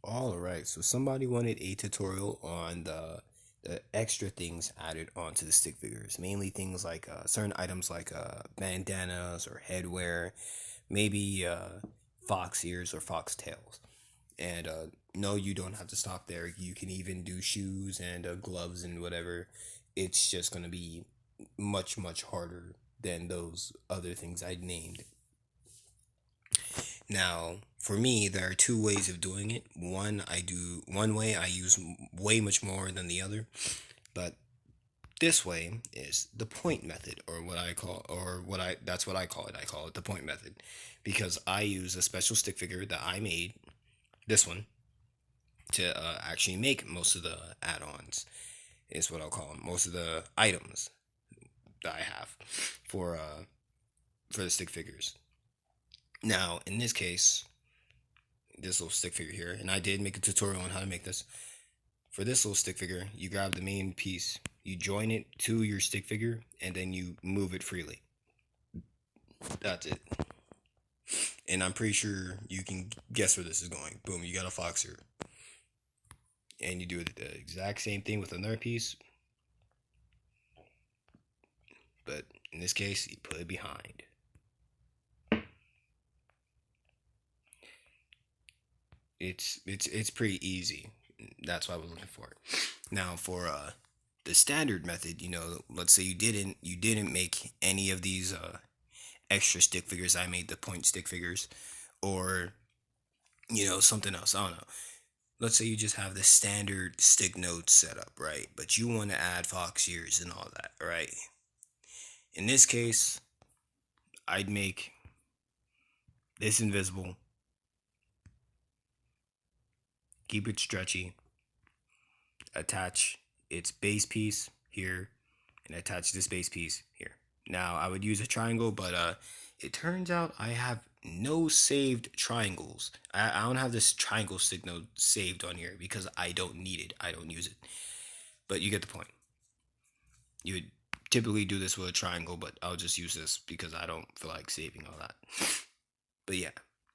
All right, so somebody wanted a tutorial on the extra things added onto the stick figures, mainly things like certain items like bandanas or headwear, maybe fox ears or fox tails. And no, you don't have to stop there. You can even do shoes and gloves and whatever. It's just gonna be much harder than those other things I named. Now, for me, there are two ways of doing it. One way I use way much more than the other, but this way is the point method, or what I call, or what I that's what I call it. I call it the point method because I use a special stick figure that I made, this one, to actually make most of the add-ons. Is what I'll call them. Most of the items that I have for uh for the stick figures. Now, in this case, this little stick figure here, and I did make a tutorial on how to make this. For this little stick figure, you grab the main piece, you join it to your stick figure, and then you move it freely. That's it. And I'm pretty sure you can guess where this is going. Boom, you got a fox here. And you do the exact same thing with another piece, but in this case, you put it behind. It's pretty easy. That's what I was looking for. Now for the standard method, let's say you didn't make any of these extra stick figures. I made the point stick figures, or something else. I don't know. Let's say you just have the standard stick nodes set up, right? But you want to add fox ears and all that, right? In this case, I'd make this invisible, keep it stretchy, attach its base piece here, and attach this base piece here. Now I would use a triangle, but it turns out I have no saved triangles. I don't have this triangle signal saved on here because I don't need it. I don't use it. But you get the point. You would typically do this with a triangle, but I'll just use this because I don't feel like saving all that. But yeah,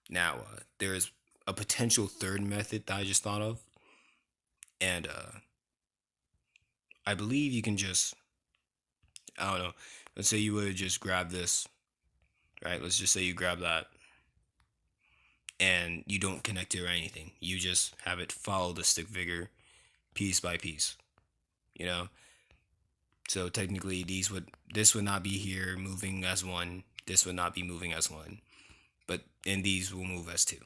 now there is a potential third method that I just thought of, and I believe you can just, I don't know. Let's say you would just grab this, right? Let's just say you grab that and you don't connect it or anything. You just have it follow the stick figure piece by piece, you know? So technically this would not be here moving as one. This would not be moving as one. But and these will move as two.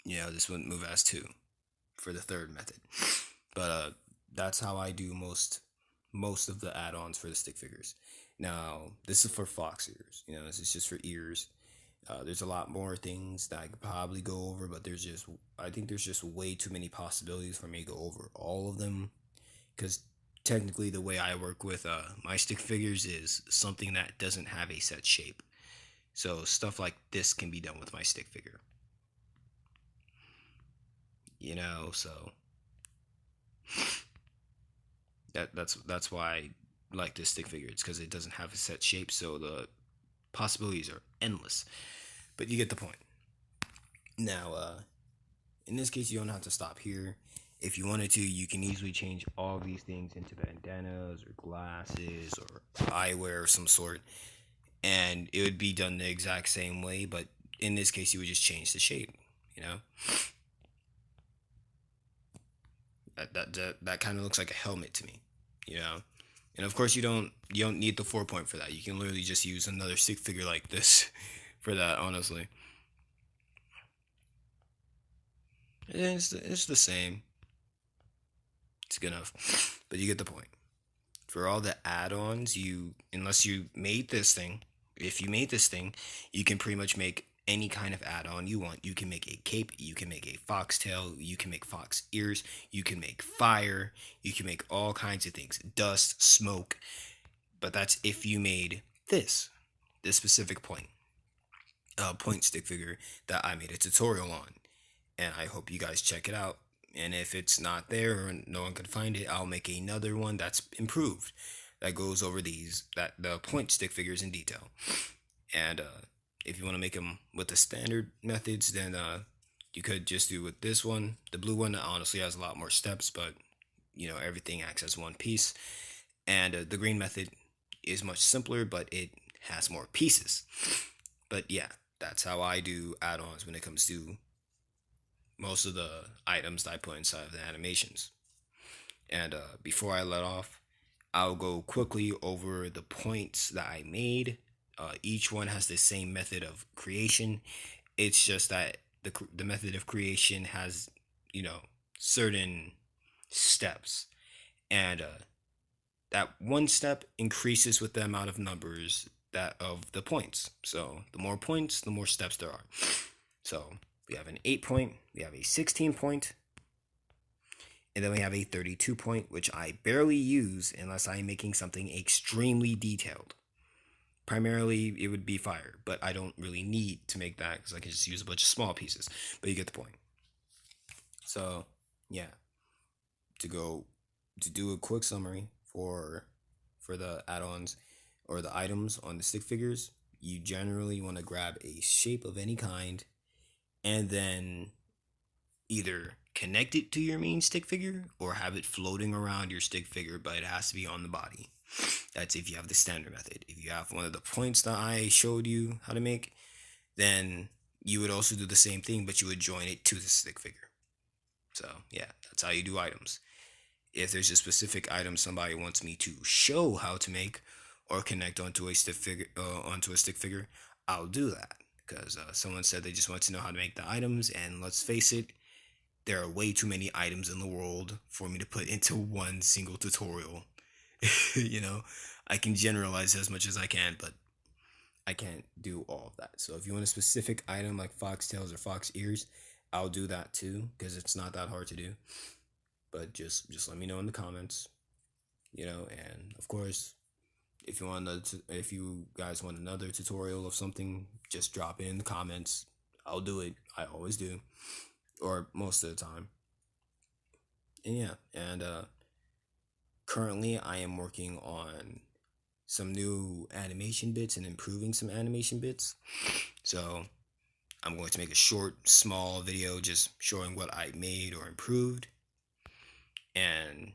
This wouldn't move as two for the third method. But that's how I do most of the add-ons for the stick figures. Now, this is for fox ears. This is just for ears. There's a lot more things that I could probably go over, but I think there's just way too many possibilities for me to go over all of them. Because technically, the way I work with my stick figures is something that doesn't have a set shape. So stuff like this can be done with my stick figure. So that's why I like this stick figure. It's because it doesn't have a set shape, so the possibilities are endless. But you get the point. Now, in this case, you don't have to stop here. If you wanted to, you can easily change all these things into bandanas or glasses or eyewear of some sort, and it would be done the exact same way. But in this case, you would just change the shape. You know, that kind of looks like a helmet to me. You know, and of course, you don't need the 4 point for that. You can literally just use another stick figure like this for that. Honestly, it's the same. It's good enough, but you get the point. For all the add-ons, unless you made this thing, if you made this thing, you can pretty much make any kind of add-on you want. You can make a cape, you can make a foxtail, you can make fox ears, you can make fire, you can make all kinds of things, dust, smoke. But that's if you made this specific point stick figure that I made a tutorial on, and I hope you guys check it out. And if it's not there or no one can find it, I'll make another one that's improved that goes over the point stick figures in detail. And if you want to make them with the standard methods, then You could just do with this one. The blue one honestly has a lot more steps, but everything acts as one piece. And the green method is much simpler, but it has more pieces. But yeah, that's how I do add-ons when it comes to most of the items that I put inside of the animations. And before I let off, I'll go quickly over the points that I made. Each one has the same method of creation. It's just that the method of creation has, you know, certain steps, and that one step increases with the amount of numbers that of the points. So the more points, the more steps there are. So we have an 8 point, we have a 16 point, and then we have a 32 point, which I barely use unless I'm making something extremely detailed. Primarily, it would be fire, but I don't really need to make that because I can just use a bunch of small pieces. But you get the point. So, yeah, to go to do a quick summary for the add-ons or the items on the stick figures, you generally want to grab a shape of any kind and then either connect it to your main stick figure or have it floating around your stick figure, but it has to be on the body. That's if you have the standard method. If you have one of the points that I showed you how to make, then you would also do the same thing, but you would join it to the stick figure. So yeah, that's how you do items. If there's a specific item somebody wants me to show how to make or connect onto a stick figure, I'll do that because someone said they just want to know how to make the items, and let's face it, there are way too many items in the world for me to put into one single tutorial. you know, I can generalize as much as I can, but I can't do all of that. So if you want a specific item like foxtails or fox ears, I'll do that too because it's not that hard to do. But just let me know in the comments, and of course, if you guys want another tutorial of something, just drop it in the comments. I'll do it. I always do, or most of the time. And yeah, and currently I am working on some new animation bits and improving some animation bits. So I'm going to make a short, small video just showing what I made or improved. And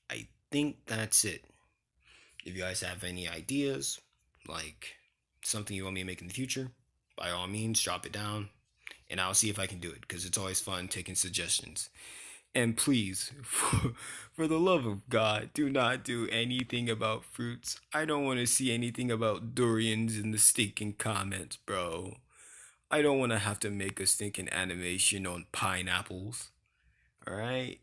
I think that's it. If you guys have any ideas, like something you want me to make in the future, by all means, drop it down and I'll see if I can do it because it's always fun taking suggestions. And please, for the love of God, do not do anything about fruits. I don't want to see anything about durians in the stinking comments, bro. I don't want to have to make a stinking animation on pineapples. Alright?